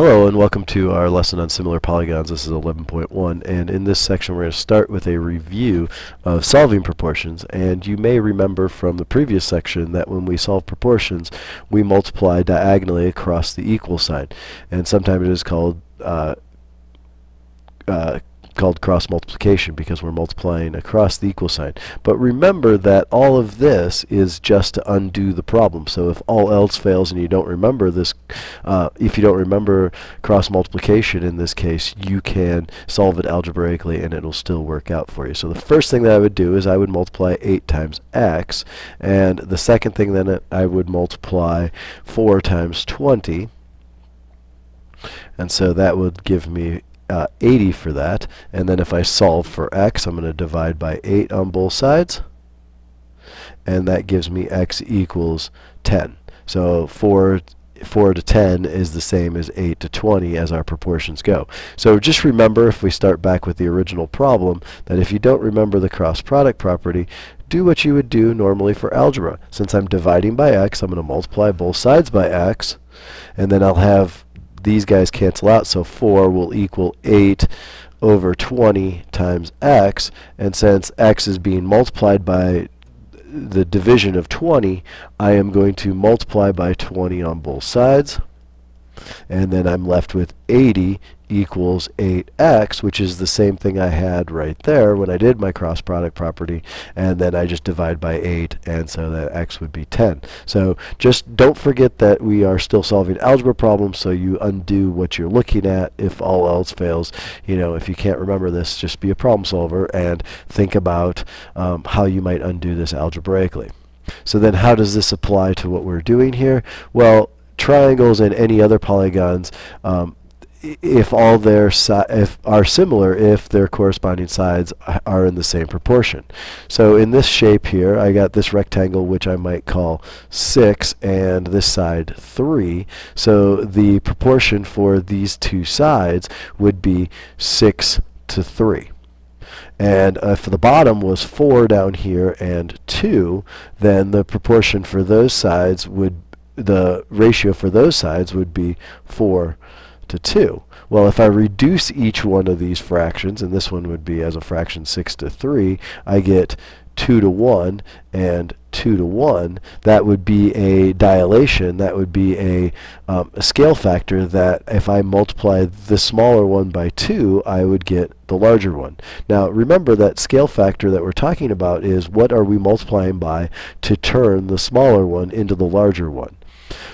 Hello and welcome to our lesson on similar polygons. This is 11.1, and in this section we're going to start with a review of solving proportions. And you may remember from the previous section that when we solve proportions we multiply diagonally across the equal sign, and sometimes it is called cross multiplication because we're multiplying across the equal sign. But remember that all of this is just to undo the problem. So if all else fails and you don't remember this, if you don't remember cross multiplication in this case, you can solve it algebraically and it'll still work out for you. So the first thing that I would do is I would multiply 8 times x, and the second thing then I would multiply 4 times 20, and so that would give me 80 for that. And then if I solve for x, I'm going to divide by 8 on both sides, and that gives me x equals 10. So 4 to 10 is the same as 8 to 20 as our proportions go. So just remember, if we start back with the original problem, that if you don't remember the cross product property, do what you would do normally for algebra. Since I'm dividing by x, I'm going to multiply both sides by x, and then I'll have these guys cancel out, so 4 will equal 8 over 20 times x, and since x is being multiplied by the division of 20, I am going to multiply by 20 on both sides, and then I'm left with 80 equals 8x, which is the same thing I had right there when I did my cross product property, and then I just divide by 8, and so that x would be 10. So just don't forget that we are still solving algebra problems, so you undo what you're looking at if all else fails. You know, if you can't remember this, just be a problem solver and think about how you might undo this algebraically. So then how does this apply to what we're doing here? Well, triangles and any other polygons, if are similar if their corresponding sides are in the same proportion. So in this shape here, I got this rectangle which I might call 6 and this side 3. So the proportion for these two sides would be 6 to 3. And if the bottom was 4 down here and 2, then the proportion for those sides the ratio for those sides would be 4 to 2. Well, if I reduce each one of these fractions, and this one would be as a fraction 6 to 3, I get 2 to 1 and 2 to 1. That would be a dilation. That would be a scale factor that if I multiply the smaller one by 2, I would get the larger one. Now remember that scale factor that we're talking about is what are we multiplying by to turn the smaller one into the larger one.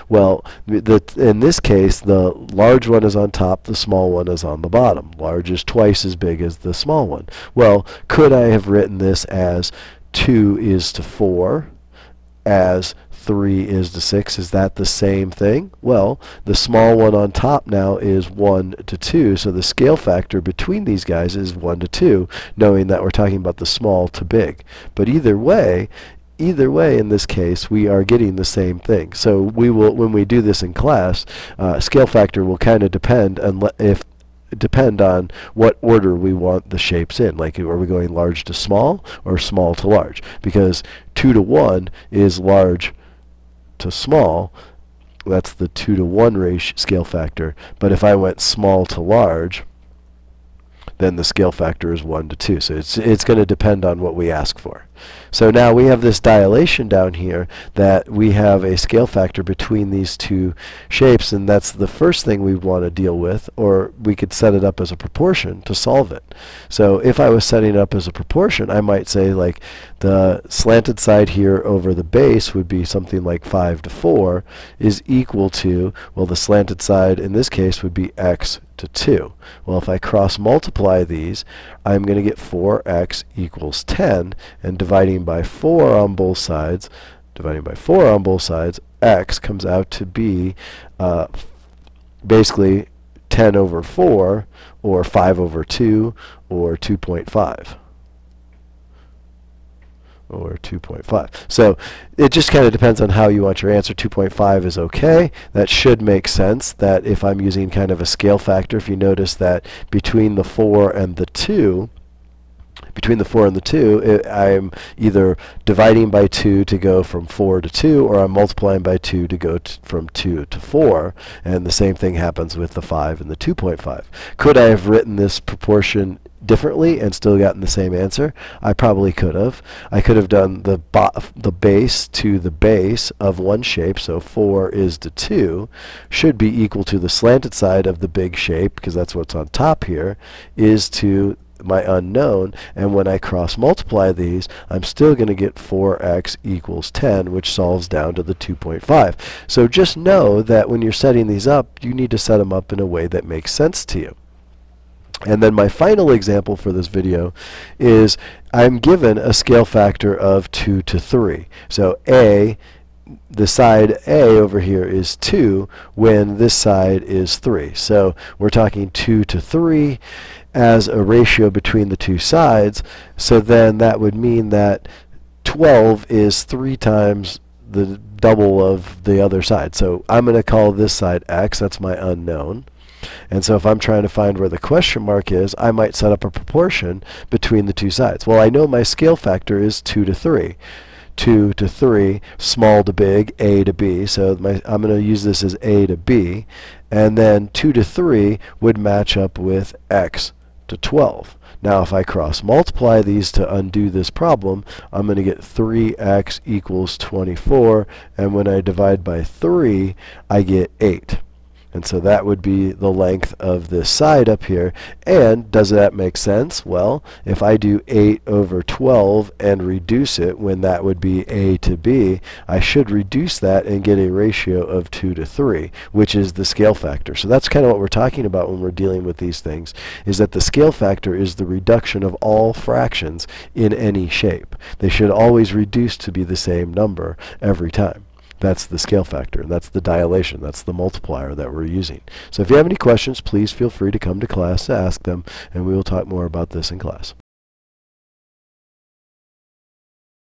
Well, in this case, the large one is on top, the small one is on the bottom. Large is twice as big as the small one. Well, could I have written this as 2 is to 4, as 3 is to 6? Is that the same thing? Well, the small one on top now is 1 to 2, so the scale factor between these guys is 1 to 2, knowing that we're talking about the small to big. But either way, in this case, we are getting the same thing. So we will, when we do this in class, scale factor will kind of depend on what order we want the shapes in. Like, are we going large to small or small to large? Because 2 to 1 is large to small. That's the 2 to 1 ratio scale factor. But if I went small to large, then the scale factor is 1 to 2. So it's going to depend on what we ask for. So now we have this dilation down here that we have a scale factor between these two shapes, and that's the first thing we want to deal with, or we could set it up as a proportion to solve it. So if I was setting it up as a proportion, I might say like the slanted side here over the base would be something like 5 to 4 is equal to, well, the slanted side in this case would be x to 2. Well, if I cross multiply these, I'm going to get 4x equals 10, and dividing by 4 on both sides, x comes out to be basically 10 over 4, or 5 over 2, or 2.5. Or 2.5. So it just kind of depends on how you want your answer. 2.5 is okay. That should make sense, that if I'm using kind of a scale factor, if you notice that between the 4 and the 2, between the 4 and the 2, I'm either dividing by 2 to go from 4 to 2, or I'm multiplying by 2 to go from 2 to 4. And the same thing happens with the 5 and the 2.5. Could I have written this proportion differently and still gotten the same answer? I probably could have. I could have done the base to the base of one shape, so 4 is to 2, should be equal to the slanted side of the big shape, because that's what's on top here, is to my unknown, and when I cross multiply these, I'm still going to get 4x equals 10, which solves down to the 2.5. So just know that when you're setting these up, you need to set them up in a way that makes sense to you. And then my final example for this video is I'm given a scale factor of 2 to 3. So the side A over here is 2 when this side is 3. So we're talking 2 to 3 as a ratio between the two sides. So then that would mean that 12 is 3 times the double of the other side. So I'm going to call this side x. That's my unknown. And so if I'm trying to find where the question mark is, I might set up a proportion between the two sides. Well, I know my scale factor is 2 to 3. 2 to 3, small to big, A to B. So I'm going to use this as A to B. And then 2 to 3 would match up with x to 12. Now if I cross multiply these to undo this problem, I'm going to get 3x equals 24. And when I divide by 3, I get 8. And so that would be the length of this side up here. And does that make sense? Well, if I do 8 over 12 and reduce it, when that would be A to B, I should reduce that and get a ratio of 2 to 3, which is the scale factor. So that's kind of what we're talking about when we're dealing with these things, is that the scale factor is the reduction of all fractions in any shape. They should always reduce to be the same number every time. That's the scale factor, and that's the dilation, that's the multiplier that we're using. So if you have any questions, please feel free to come to class to ask them, and we will talk more about this in class.